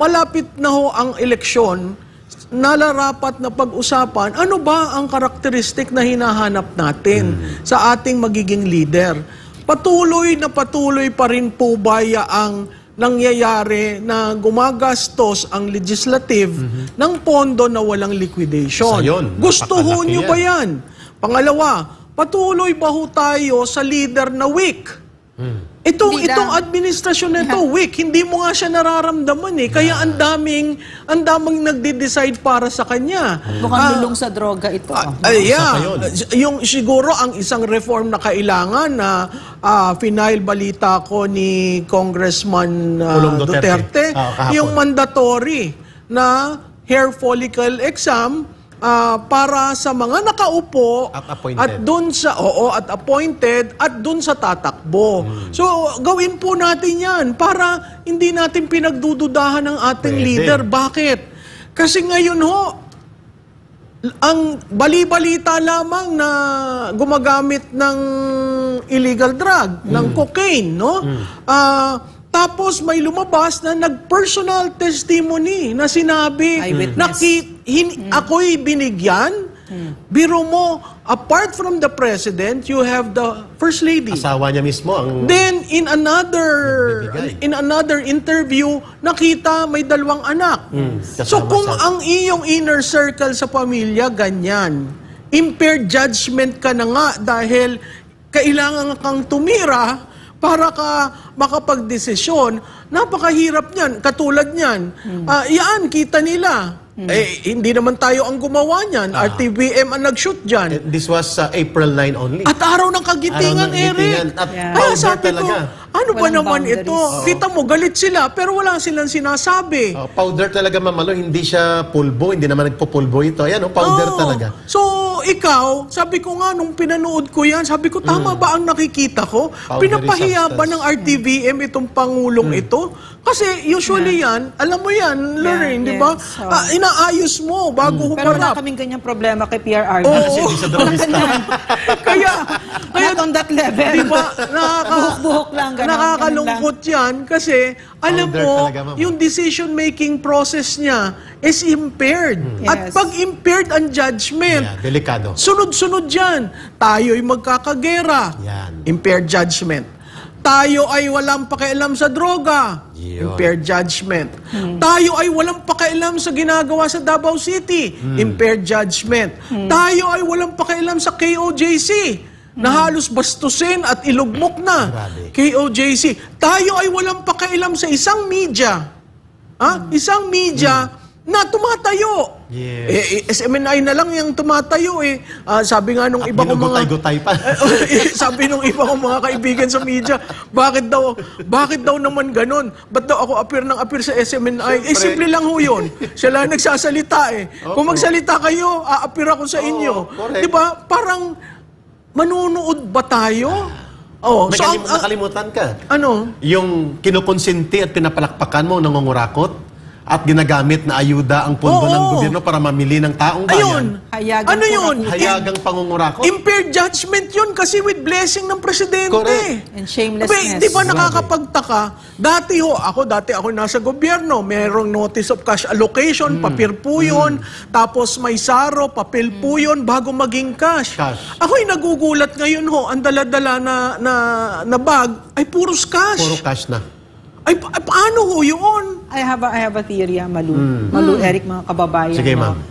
malapit na ho ang eleksyon, nalarapat na pag-usapan, ano ba ang karakteristik na hinahanap natin sa ating magiging leader? Patuloy pa rin po ba ang nangyayari na gumagastos ang legislative ng pondo na walang liquidation? Gusto ho nyo ba yan? Pangalawa, patuloy ba ho tayo sa leader na weak? Itong administrasyon na ito, weak. Hindi mo nga siya nararamdaman eh. Kaya ang daming nagde-decide para sa kanya. Mukhang lulong sa droga ito. Yung siguro ang isang reform na kailangan na final balita ko ni Congressman Duterte, yung mandatory na hair follicle exam para sa mga nakaupo at dun sa appointed at dun sa tatakbo. So gawin po natin 'yan para hindi natin pinagdududahan ng ating leader. Bakit? Kasi ngayon ho ang bali-balita lamang na gumagamit ng illegal drug, ng cocaine, no? Tapos may lumabas na nag-personal testimony na sinabi na ako'y binigyan. Biro mo, apart from the president, you have the first lady. Asawa niya mismo ang... Then in another interview, nakita may 2 anak. So kung ang iyong inner circle sa pamilya ganyan, impaired judgment ka na nga dahil kailangan kang tumira para ka makapagdesisyon, napakahirap niyan. Katulad niyan, yan, kita nila. Hindi naman tayo ang gumawa niyan. RTVM ang nag-shoot dyan. This was April 9 only. At araw ng kagitingan, Eric. Kaya sabi ko, ano ba naman ito? Kita mo, galit sila, pero wala silang sinasabi. Powder talaga, Mamalo. Hindi siya pulbo. Hindi naman nagpo-pulbo ito. Ayan, powder talaga. So, ikaw, sabi ko nga, nung pinanood ko yan, sabi ko, tama ba ang nakikita ko? Pinapahiya ba ng RTVM itong Pangulong ito? Kasi usually yan, alam mo yan, Lorraine, di ba? Inaayos mo bago humarap. Pero wala kaming ganyang problema kay PRR. Kasi hindi siya drawista. Kaya, not on that level. Di ba, buhok-buhok lang. Nakakalungkot yan kasi, alam mo, yung decision-making process niya is impaired. At pag impaired ang judgment, delikado. Sunod-sunod yan. Tayo'y magkakagera. Impaired judgment. Tayo ay walang pakialam sa droga. Impaired judgment. Tayo ay walang pakialam sa ginagawa sa Davao City. Impaired judgment. Tayo ay walang pakialam sa KOJC na halos bastusin at ilugmok na. KOJC. Tayo ay walang pakialam sa isang media. Isang media na tumatayo. SMNI na lang yung tumatayo eh. Sabi nga nung iba kong mga... sabi nung iba kong mga kaibigan sa media, bakit daw naman ganun? Ba't daw ako appear sa SMNI? Simple lang ho yun. Sila nagsasalita eh. Kung magsalita kayo, a-appear ako sa inyo. Diba? Parang manunood ba tayo? Nakalimutan ka. Ano? Yung kinukonsinti at pinapalakpakan mo, nangungurakot at ginagamit na ayuda ang pondo ng gobyerno para mamili ng taong bayan. Ano yun? Hayagang pangungurakot. Impaired judgment yun kasi with blessing ng presidente. Correct. And shamelessness. Di ba nakakapagtaka? Dati ako nasa gobyerno, merong notice of cash allocation, papel po yun. Tapos may SARO, papel po yun, bago maging cash. Ako'y nagugulat ngayon ang dala-dala na bag ay puros cash. Puro cash na. Ay, paano ho yun? I have a theory, Malu, Eric, mga kababayan. Sige, ma'am.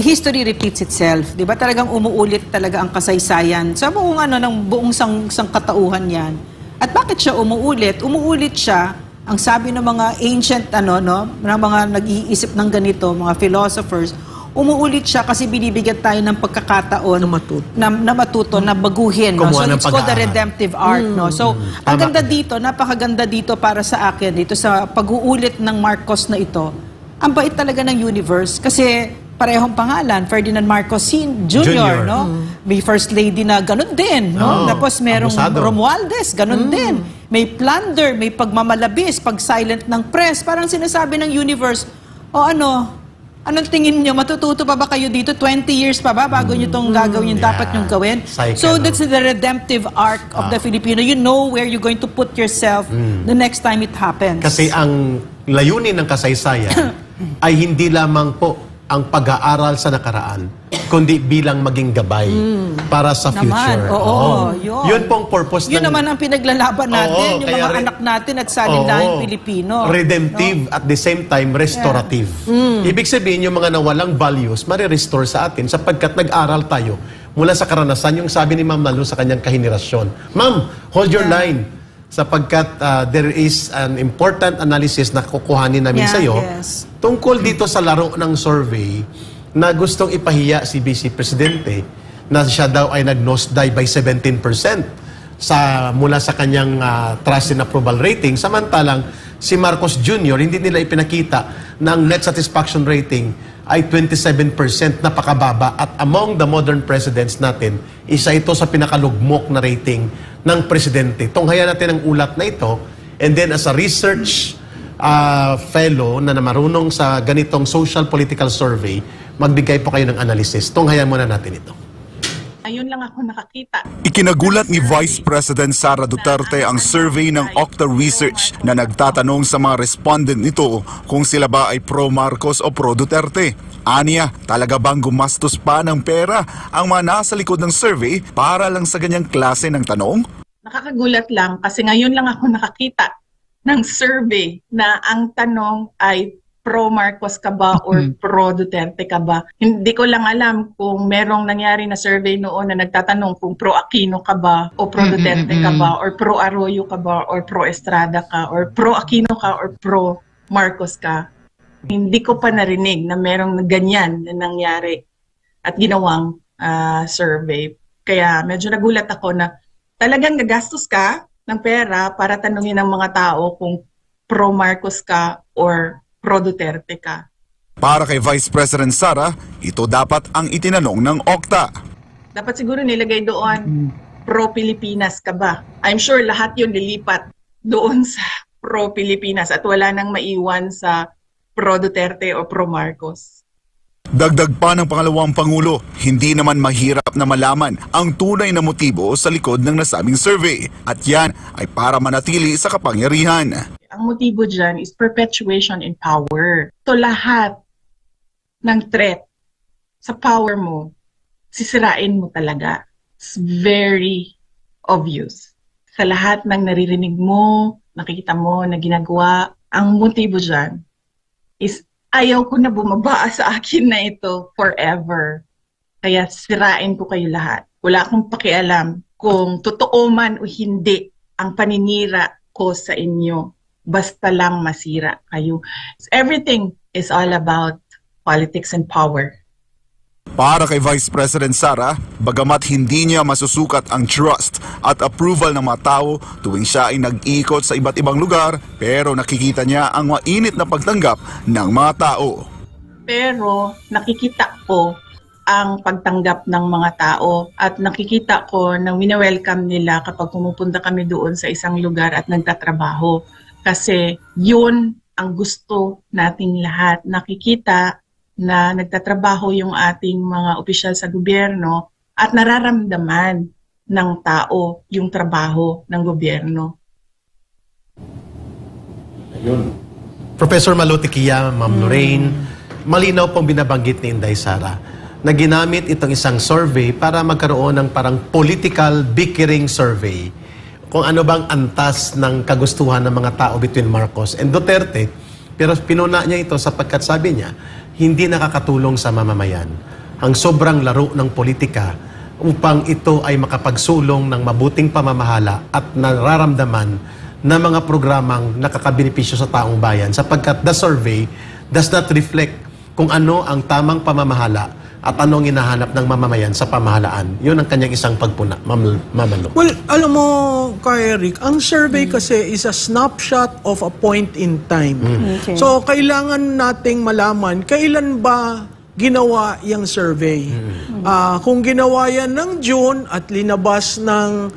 History repeats itself. Di ba talagang umuulit talaga ang kasaysayan sa buong ng buong sangkatauhan yan. At bakit siya umuulit? Umuulit siya, ang sabi ng mga ancient, ng mga nag-iisip ng ganito, mga philosophers, umuulit siya kasi binibigyan tayo ng pagkakataon na matuto, na baguhin. So it's called the redemptive art. So ang ganda dito, napakaganda dito para sa akin, dito sa pag-uulit ng Marcos na ito. Ang bait talaga ng universe kasi parehong pangalan, Ferdinand Marcos Jr. May first lady na ganun din. Tapos merong Romualdez, ganun din. May plunder, may pagmamalabis, pag-silent ng press. Parang sinasabi ng universe, anong tingin nyo? Matututo pa ba kayo dito? 20 years pa ba bago nyo itong gagawin yung dapat nyong gawin? So that's the redemptive arc of the Filipino. You know where you're going to put yourself the next time it happens. Kasi ang layunin ng kasaysayan ay hindi lamang po ang pag-aaral sa nakaraan, kundi bilang maging gabay para sa future. Oo, yun. Yun pong purpose Yun naman ang pinaglalaban natin, yung mga anak natin at salinlahing Pilipino. Redemptive at the same time restorative. Ibig sabihin yung mga nawalang values, marirestore sa atin sapagkat nag-aral tayo mula sa karanasan, yung sabi ni Ma'am Malu sa kanyang kahenerasyon. Ma'am, hold your line sapagkat there is an important analysis na kukuhanin namin sa iyo tungkol dito sa laro ng survey na gustong ipahiya si Vice Presidente na siya daw ay nag-nosedive by 17% mula sa kanyang trust and approval rating. Samantalang si Marcos Jr., hindi nila ipinakita na ang net satisfaction rating ay 27%, napakababa. At among the modern presidents natin, isa ito sa pinakalugmok na rating ng presidente. Tunghayan natin ang ulat na ito, and then as a research fellow na marunong sa ganitong social political survey, magbigay po kayo ng analysis. Tunghayan muna natin ito. Ayun lang ako nakakita. Ikinagulat ni Vice President Sara Duterte ang survey ng Okta Research na nagtatanong sa mga respondent nito kung sila ba ay pro-Marcos o pro-Duterte. Aniya, talaga bang gumastos pa ng pera ang mga nasa likod ng survey para lang sa ganyang klase ng tanong? Nakakagulat lang kasi ngayon lang ako nakakita ng survey na ang tanong ay pro-Marcos ka ba or pro-Duterte ka ba. Hindi ko lang alam kung merong nangyari na survey noon na nagtatanong kung pro-Aquino ka ba o pro-Duterte ka ba or pro-Arroyo ka ba or pro-Estrada ka or pro-Aquino ka or pro-Marcos ka. Hindi ko pa narinig na merong ganyan na nangyari at ginawang survey. Kaya medyo nagulat ako na talagang gagastos ka ng pera para tanungin ng mga tao kung pro-Marcos ka or pro-Duterte ka. Para kay Vice President Sara, ito dapat ang itinanong ng Okta. Dapat siguro nilagay doon, pro-Pilipinas ka ba? I'm sure lahat yun nilipat doon sa pro-Pilipinas at wala nang maiwan sa pro-Duterte o pro-Marcos. Dagdag pa ng pangalawang Pangulo, hindi naman mahirap na malaman ang tunay na motibo sa likod ng nasabing survey at yan ay para manatili sa kapangyarihan. Ang motibo dyan is perpetuation in power. So lahat ng threat sa power mo, sisirain mo talaga. It's very obvious. Sa lahat ng naririnig mo, nakikita mo na ginagawa, ang motibo dyan is ayaw ko na bumaba sa akin na ito forever. Kaya sirain ko kayo lahat. Wala akong pakialam kung totoo man o hindi ang paninira ko sa inyo. Basta lang masira kayo. Everything is all about politics and power. Para kay Vice President Sara, bagamat hindi niya masusukat ang trust at approval ng mga tao tuwing siya ay nag-ikot sa iba't ibang lugar, pero nakikita niya ang mainit na pagtanggap ng mga tao. Pero nakikita ko ang pagtanggap ng mga tao at nakikita ko na wini-welcome nila kapag pumupunta kami doon sa isang lugar at nagtatrabaho. Kasi yun ang gusto nating lahat. Nakikita na nagtatrabaho yung ating mga opisyal sa gobyerno at nararamdaman ng tao yung trabaho ng gobyerno. Ayun. Professor Malutikia, Ma'am Lorraine, malinaw pong binabanggit ni Inday Sara na ginamit itong isang survey para magkaroon ng parang political bickering survey. Kung ano bang antas ng kagustuhan ng mga tao between Marcos and Duterte. Pero pinuna niya ito sapagkat sabi niya, hindi nakakatulong sa mamamayan ang sobrang laro ng politika upang ito ay makapagsulong ng mabuting pamamahala at nararamdaman na mga programang nakakabenepisyo sa taong bayan sapagkat the survey does not reflect kung ano ang tamang pamamahala at anong hinahanap ng mamamayan sa pamahalaan. Yun ang kanyang isang pagpuna, Mamalo. Well, alam mo, Kay Eric, ang survey kasi is a snapshot of a point in time. Okay. So, kailangan nating malaman kailan ba ginawa yung survey. Kung ginawa yan ng June at linabas ng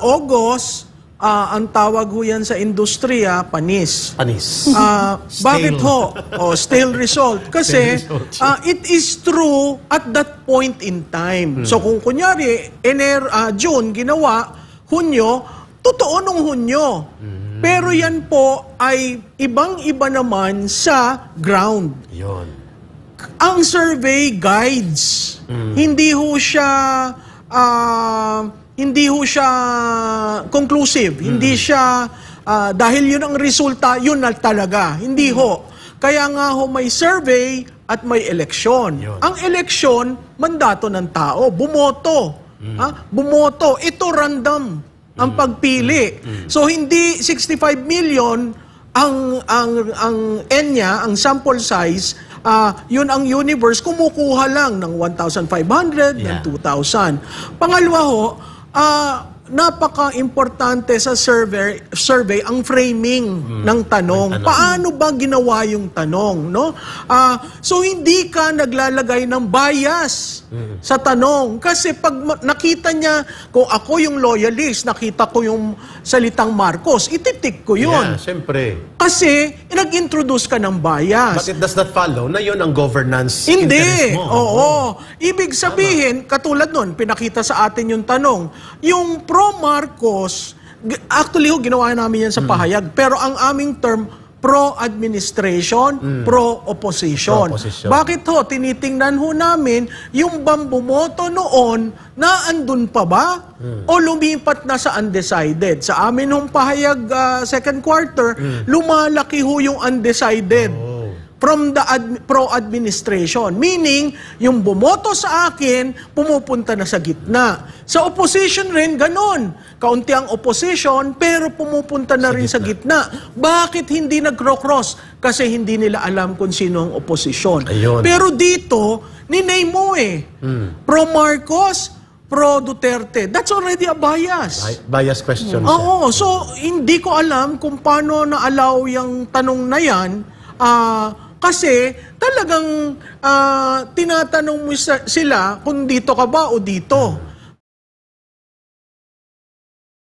August, ang tawag ho yan sa industriya, panis. Panis. Bakit ho? Stale result. Kasi it is true at that point in time. So kung kunyari, June ginawa, Hunyo, totoo nung Hunyo. Pero yan po ay ibang-iba naman sa ground. Yun. Ang survey guides. Hindi ho siya conclusive. Hindi siya dahil yun ang resulta, yun na talaga. Hindi ho. Kaya nga ho may survey at may eleksyon. Ang eleksyon, mandato ng tao, bumoto. Bumoto. Ito random ang pagpili. So hindi 65 million ang ENIA, ang sample size, yun ang universe, kumukuha lang ng 1,500, ng 2,000. Pangalawa ho, napaka-importante sa survey ang framing ng tanong. Paano ba ginawa yung tanong, no? So hindi ka naglalagay ng bias sa tanong kasi pag nakita niya, kung ako yung loyalist, nakita ko yung salitang Marcos, ititik ko yun. Yeah, siyempre. Kasi nag-introduce ka ng bias. But it does not follow na yun ang governance Hindi. interest mo. Oo. Ibig sabihin, katulad nun, pinakita sa atin yung tanong, yung pro-Marcos, actually ginawa namin yan sa pahayag, pero ang aming term, pro-administration, pro-opposition. Bakit ho? Tinitingnan ho namin yung bang bumoto noon na andun pa ba o lumipat na sa undecided. Sa amin hong pahayag second quarter, lumalaki ho yung undecided from the pro-administration. Meaning, yung bumoto sa akin, pumupunta na sa gitna. Sa opposition rin, ganon. Kaunti ang opposition, pero pumupunta na rin sa gitna. Bakit hindi nag-cross? Kasi hindi nila alam kung sino ang opposition. Ayun. Pero dito, ninay mo pro-Marcos, pro-Duterte. That's already a bias. Bias question. Oo. So, hindi ko alam kung paano na-allow yung tanong na yan. Kasi talagang tinatanong mo sila kung dito ka ba o dito.